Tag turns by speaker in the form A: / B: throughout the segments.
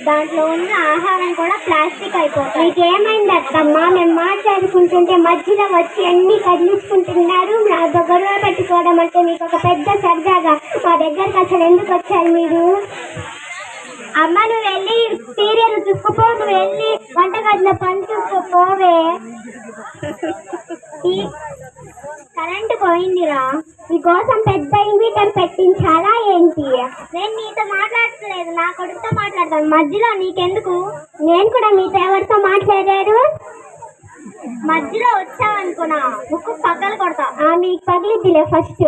A: దాంట్లో ఉన్న ఆహారం కూడా ప్లాస్టిక్ అయిపోతుంది. నీకేమైంది అత్తమ్మా? మేము మాట్లాడుకుంటుంటే మధ్యలో వచ్చి అన్ని కదిలించుకుంటున్నారు. నా గొడవ పెట్టుకోవడం అంటే మీకు ఒక పెద్ద సరదాగా. మా దగ్గరకు అసలు ఎందుకు వచ్చారు మీరు? అమ్మ నువ్వు వెళ్ళి సీరియల్ చూసుకోపో, నువ్వు వెళ్ళి వంటగదిలో పని చూసుకోపోవే. కరెంటు పోయిందిరా, నీకోసం పెద్ద ఇన్వర్టర్ పెట్టించాలా ఏంటి? నేను నీతో మాట్లాడలేదు, నా కొడుకుతో మాట్లాడతాను. మధ్యలో నీకెందుకు? నేను కూడా మీతో ఎవరితో మాట్లాడారు? మధ్యలో వచ్చావనుకున్నా ముక్కు పగలు కొడతా. మీకు పగిలిద్దిలే ఫస్ట్.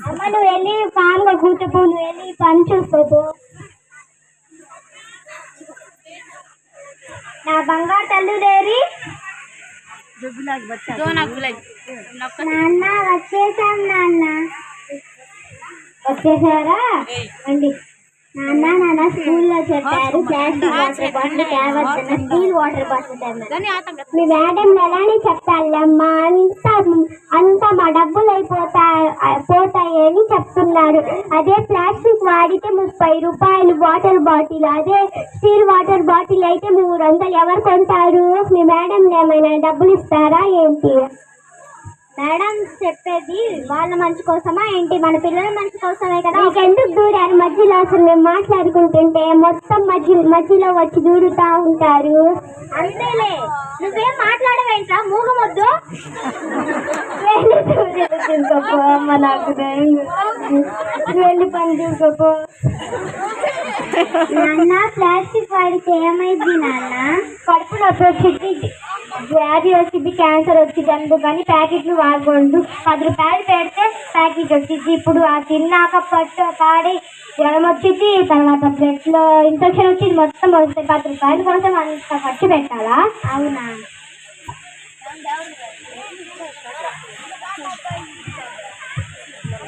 A: అమ్మ నువ్వు వెళ్ళి కామ్గా కూర్చోపో, నువ్వు వెళ్ళి పని చూసుకోపో. నా బంగారు తల్లు లేరి. నాన్న వచ్చేసాం. నాన్న వచ్చేసారా? అండి నాన్న స్కూల్లో చెప్పారు ప్లాస్టిక్ వాటర్ బాటిల్ తేవద్దన్న, స్టీల్ వాటర్ బాటిల్ తేవద్దు. మీ మేడం ఎలానే చెప్తాళ్ళమ్మా, అంతా మా డబ్బులు పోతాయని చెప్తున్నారు. అదే ప్లాస్టిక్ వాడితే 30 రూపాయలు వాటర్ బాటిల్, అదే స్టీల్ వాటర్ బాటిల్ అయితే 300. ఎవరు కొంటారు? మీ మేడం ఏమైనా డబ్బులు ఇస్తారా ఏంటి? మేడం చెప్పేది వాళ్ళ మంచి కోసమా ఏంటి? మన పిల్లల మంచి కోసమే కదా. ఎందుకు దూరారు మధ్యలో? అసలు మేము మాట్లాడుకుంటుంటే మొత్తం మధ్యలో వచ్చి దూరుతా ఉంటారు. అంతేలే, నువ్వేం మాట్లాడవేంటా మూగమొద్దు. చూసుకోపో అమ్మ, నాకు వెళ్ళి పని చూసుకోపో. నాన్న ప్లాస్టిక్ వాడితే ఏమైంది నాన్న? కడుపు నొప్పి వచ్చింది, వ్యాధి వచ్చింది, క్యాన్సర్ వచ్చింది. అందుకని ప్యాకెట్లు వాడకూడదు. 10 రూపాయలు పెడితే ప్యాకెట్ వచ్చింది. ఇప్పుడు ఆ తిన్నాక పాడి జ్వరం వచ్చింది, తర్వాత బ్లడ్లో ఇన్ఫెక్షన్ వచ్చింది, మొత్తం వస్తుంది. 10 రూపాయల కోసం అంత ఖర్చు పెట్టాలా? అవునా?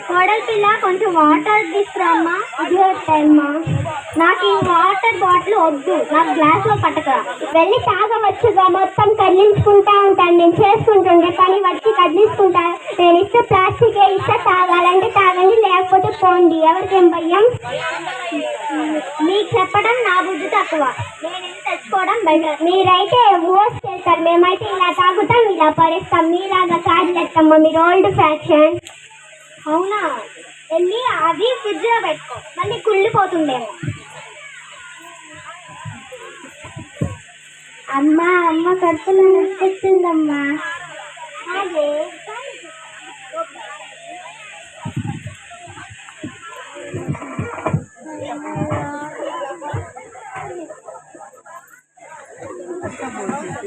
A: కోడలి పిల్ల కొంచెం వాటర్ తీసుకురామ్మా. ఇది వస్తాయమ్మా. నాకు ఈ వాటర్ బాటిల్ వద్దు, నాకు గ్లాస్లో పట్టకరా. వెళ్ళి తాగవచ్చుగా, మొత్తం కదిలించుకుంటా ఉంటాను. నేను చేసుకుంటుండే పని వచ్చి కదిలించుకుంటా. నేను ఇస్తే ప్లాస్టిక్ ఇస్తే తాగాలంటే తాగండి, లేకపోతే పోండి. ఎవరికేం భయం? మీకు చెప్పడం నా బుద్ధి తక్కువ, నేను తెచ్చుకోవడం బయట. మీరైతే ఓస్ చేస్తారు, మేమైతే ఇలా తాగుతాం, ఇలా పరేస్తాం. మీలాగా కాదులేస్తమ్మా, మీరు ఓల్డ్ ఫ్యాషన్. అవునా? వెళ్ళి అది ఫ్రిడ్జ్లో పెట్టుకో, మళ్ళీ కుళ్ళిపోతుండేమో. అమ్మ కడుపులో నొప్పిస్తుందమ్మా. అదే